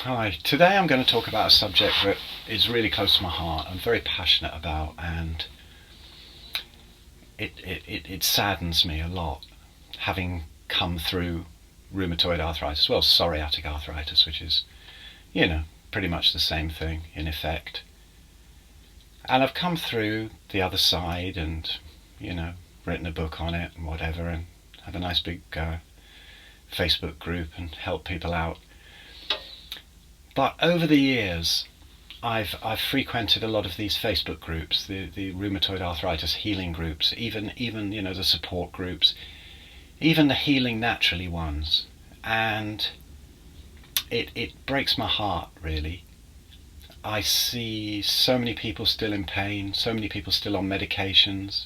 Hi, today I'm going to talk about a subject that is really close to my heart. I'm very passionate about, and it saddens me a lot having come through rheumatoid arthritis, well, psoriatic arthritis, which is, pretty much the same thing in effect. And I've come through the other side and, written a book on it and whatever, and have a nice big Facebook group and help people out. But over the years, I've frequented a lot of these Facebook groups, the rheumatoid arthritis healing groups, even the support groups, even the healing naturally ones, and it breaks my heart, really. I see so many people still in pain, so many people still on medications,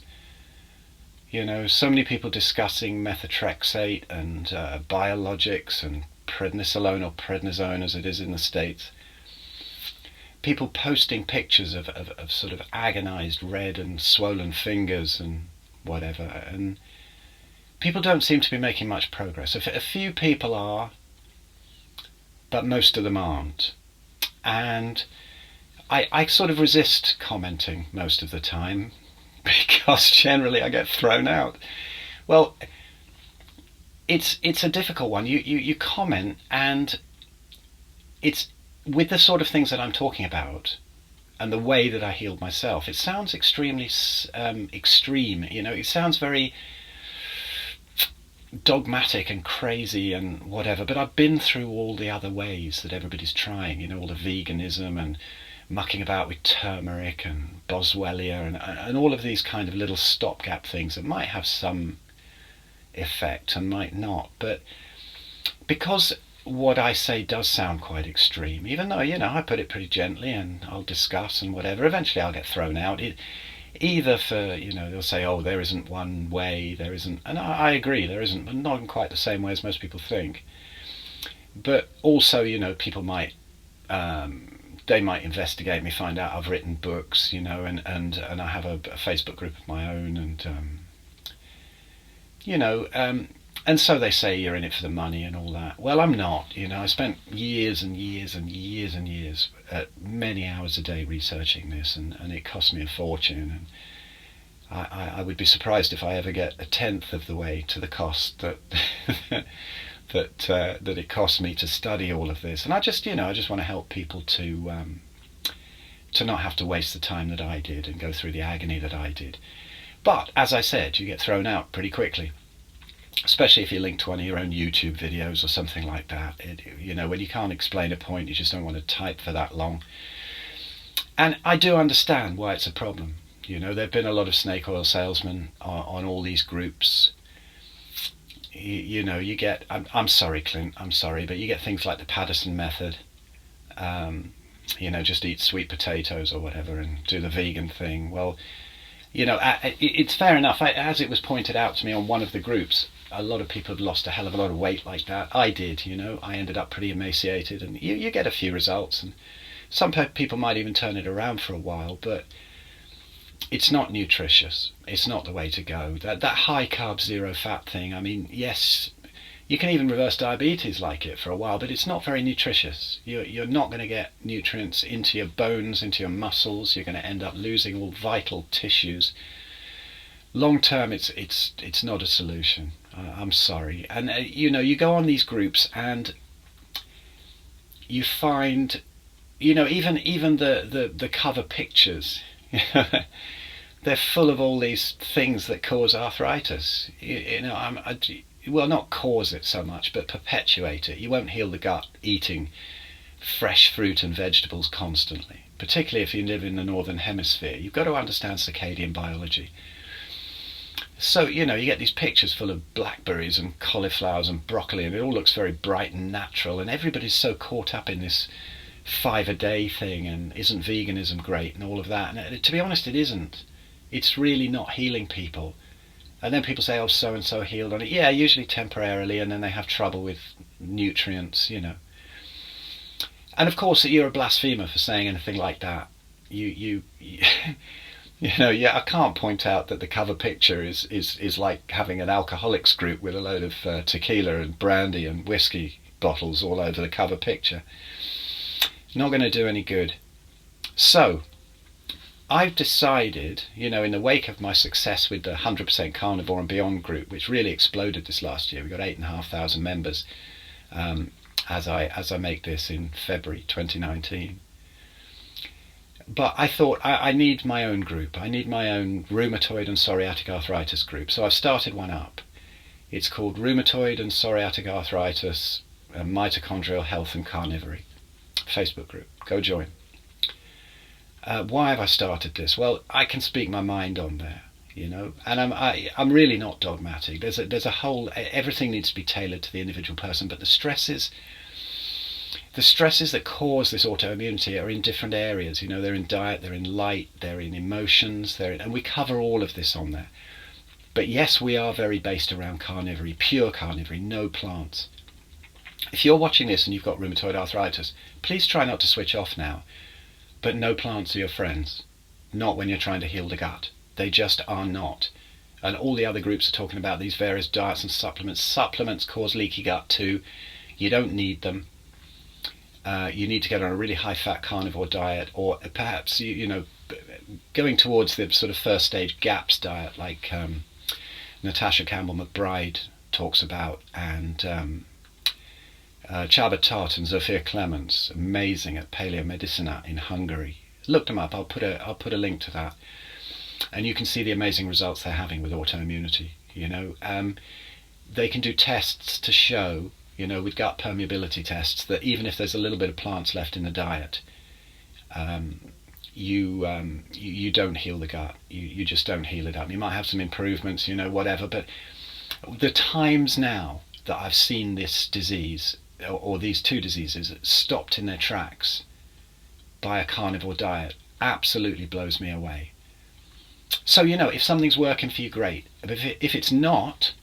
so many people discussing methotrexate and biologics and prednisolone or prednisone as it is in the States. People posting pictures of sort of agonized red and swollen fingers and whatever, and people don't seem to be making much progress. A few people are, but most of them aren't. And I sort of resist commenting most of the time because generally I get thrown out. Well, it's a difficult one. You comment, and it's with the sort of things that I'm talking about and the way that I healed myself. It sounds extremely extreme. It sounds very dogmatic and crazy and whatever. But I've been through all the other ways that everybody's trying. All the veganism and mucking about with turmeric and boswellia and all of these kind of little stopgap things that might have some effect and might not, but because what I say does sound quite extreme, even though I put it pretty gently and I'll discuss and whatever, eventually I'll get thrown out. Either for they'll say, oh, there isn't one way, there isn't, and I agree there isn't, but not in quite the same way as most people think. But also people might they might investigate me, find out I've written books, and I have a Facebook group of my own, and so they say you're in it for the money and all that. Well, I'm not. I spent years and years and years and years, many hours a day researching this, and it cost me a fortune. And I would be surprised if I ever get a tenth of the way to the cost that that it cost me to study all of this. And I just want to help people to not have to waste the time that I did and go through the agony that I did. But, as I said, you get thrown out pretty quickly, especially if you link to one of your own YouTube videos or something like that. When you can't explain a point, you just don't want to type for that long. And I do understand why it's a problem. There have been a lot of snake oil salesmen on all these groups. You get, I'm sorry, Clint, I'm sorry, but you get things like the Patterson method. Just eat sweet potatoes or whatever and do the vegan thing. Well, it's fair enough. As it was pointed out to me on one of the groups, a lot of people had lost a hell of a lot of weight like that. I did, I ended up pretty emaciated, and you get a few results, and some people might even turn it around for a while, but it's not nutritious. It's not the way to go. That high carb, zero fat thing, I mean, yes, you can even reverse diabetes like it for a while, but it's not very nutritious. You're not going to get nutrients into your bones, into your muscles. You're going to end up losing all vital tissues. Long term, it's not a solution. I'm sorry. And you go on these groups and you find, even the cover pictures, they're full of all these things that cause arthritis. Well, not cause it so much, but perpetuate it. You won't heal the gut eating fresh fruit and vegetables constantly, particularly if you live in the northern hemisphere. You've got to understand circadian biology. So, you get these pictures full of blackberries and cauliflowers and broccoli, and it all looks very bright and natural, and everybody's so caught up in this 5 a day thing, and isn't veganism great and all of that. And to be honest, it isn't. It's really not healing people. And then people say, oh, so-and-so healed on it. Yeah, usually temporarily, and then they have trouble with nutrients, And of course, you're a blasphemer for saying anything like that. I can't point out that the cover picture is like having an alcoholics group with a load of tequila and brandy and whiskey bottles all over the cover picture. Not going to do any good. So I've decided, you know, in the wake of my success with the 100% Carnivore and Beyond group, which really exploded this last year, we got 8,500 members as I make this in February 2019. But I thought I need my own group. I need my own rheumatoid and psoriatic arthritis group. So I've started one up. It's called Rheumatoid and Psoriatic Arthritis, Mitochondrial Health and Carnivory Facebook group. Go join. Why have I started this? Well, I can speak my mind on there, you know, and I'm really not dogmatic. There's a whole, everything needs to be tailored to the individual person, but the stresses that cause this autoimmunity are in different areas. You know, they're in diet, they're in light, they're in emotions, and we cover all of this on there. But yes, we are very based around carnivory, pure carnivory, no plants. If you're watching this and you've got rheumatoid arthritis, please try not to switch off now. But no plants are your friends. Not when you're trying to heal the gut. They just are not. And all the other groups are talking about these various diets and supplements. Supplements cause leaky gut too. You don't need them. You need to get on a really high-fat carnivore diet, or perhaps you know, going towards the sort of first stage GAPS diet, like Natasha Campbell McBride talks about, and Csaba Tott and Zofia Clements, amazing at Paleomedicina in Hungary. Look them up. I'll put a link to that, and you can see the amazing results they're having with autoimmunity. You know, they can do tests to show, you know, with gut permeability tests, that even if there's a little bit of plants left in the diet, you don't heal the gut. You just don't heal it up. You might have some improvements, you know, whatever. But the times now that I've seen this disease, or these two diseases, stopped in their tracks by a carnivore diet, absolutely blows me away. So, you know, if something's working for you, great. But if it's not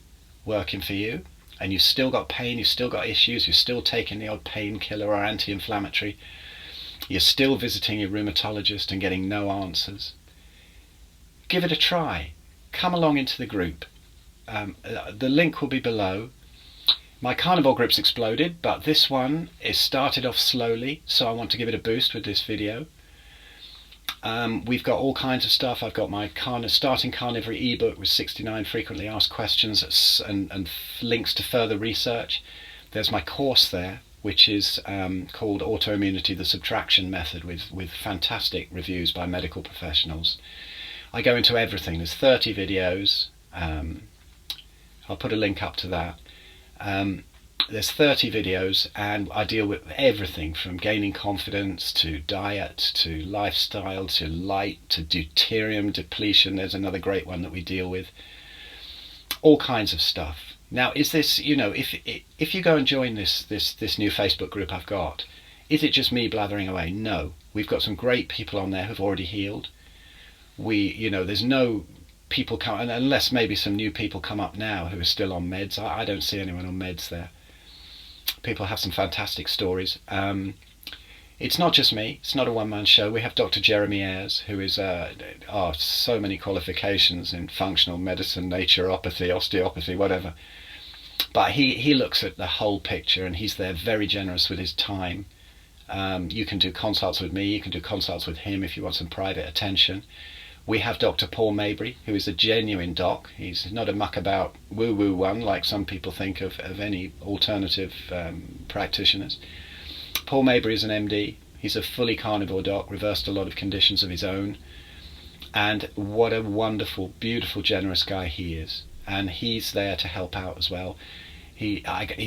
working for you, and you've still got pain, you've still got issues, you're still taking the odd painkiller or anti-inflammatory, you're still visiting your rheumatologist and getting no answers, give it a try. Come along into the group. The link will be below. My carnivore group's exploded, but this one is started off slowly, so I want to give it a boost with this video. We've got all kinds of stuff. I've got my starting carnivory ebook with 69 frequently asked questions and links to further research. There's my course there, which is called Autoimmunity, the Subtraction Method, with fantastic reviews by medical professionals. I go into everything. There's 30 videos. I'll put a link up to that. There's 30 videos, and I deal with everything from gaining confidence to diet to lifestyle to light to deuterium depletion. There's another great one that we deal with. All kinds of stuff. Now, is this, you know, if you go and join this new Facebook group I've got, is it just me blathering away? No, we've got some great people on there who've already healed. You know, there's no people come, unless maybe some new people come up now who are still on meds. I don't see anyone on meds there. People have some fantastic stories. It's not just me. It's not a one-man show. We have Dr. Jeremy Ayres, who is so many qualifications in functional medicine, naturopathy, osteopathy, whatever. But he looks at the whole picture, and he's there very generous with his time. You can do consults with me. You can do consults with him if you want some private attention. We have Dr. Paul Mabry, who is a genuine doc. He's not a muckabout woo-woo one like some people think of any alternative practitioners. Paul Mabry is an MD. He's a fully carnivore doc, reversed a lot of conditions of his own. And what a wonderful, beautiful, generous guy he is. And he's there to help out as well. He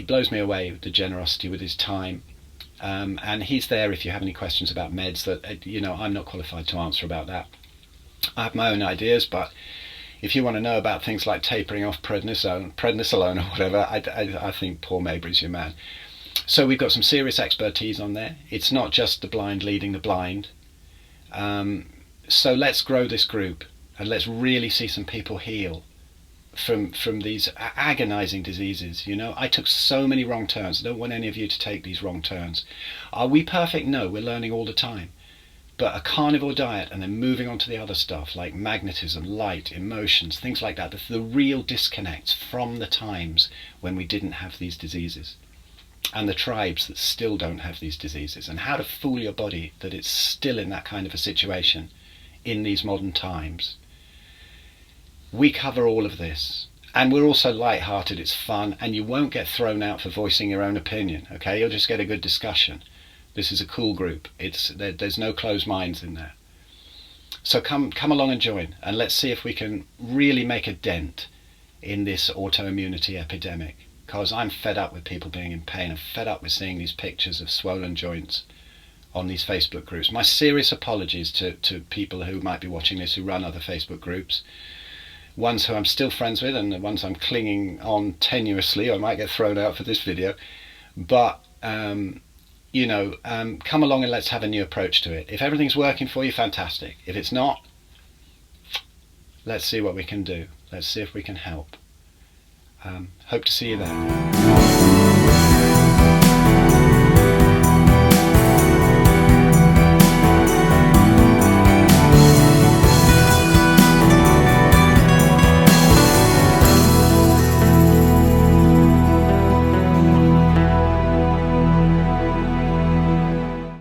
blows me away with the generosity with his time. And he's there if you have any questions about meds that, you know, I'm not qualified to answer about that. I have my own ideas, but if you want to know about things like tapering off prednisolone or whatever, I think Paul Mabry's your man. So we've got some serious expertise on there. It's not just the blind leading the blind. So let's grow this group, and let's really see some people heal from these agonizing diseases. You know, I took so many wrong turns. I don't want any of you to take these wrong turns. Are we perfect? No, we're learning all the time. But a carnivore diet and then moving on to the other stuff like magnetism, light, emotions, things like that, the real disconnects from the times when we didn't have these diseases. and the tribes that still don't have these diseases, and how to fool your body that it's still in that kind of a situation in these modern times. We cover all of this, and we're also light-hearted. It's fun, and you won't get thrown out for voicing your own opinion, okay? You'll just get a good discussion. This is a cool group. There's no closed minds in there. So come along and join, and let's see if we can really make a dent in this autoimmunity epidemic, because I'm fed up with people being in pain. I'm fed up with seeing these pictures of swollen joints on these Facebook groups. My serious apologies to people who might be watching this who run other Facebook groups, ones who I'm still friends with and the ones I'm clinging on tenuously. I might get thrown out for this video, but you know, come along and let's have a new approach to it. If everything's working for you, fantastic. If it's not, let's see what we can do. Let's see if we can help. Hope to see you there.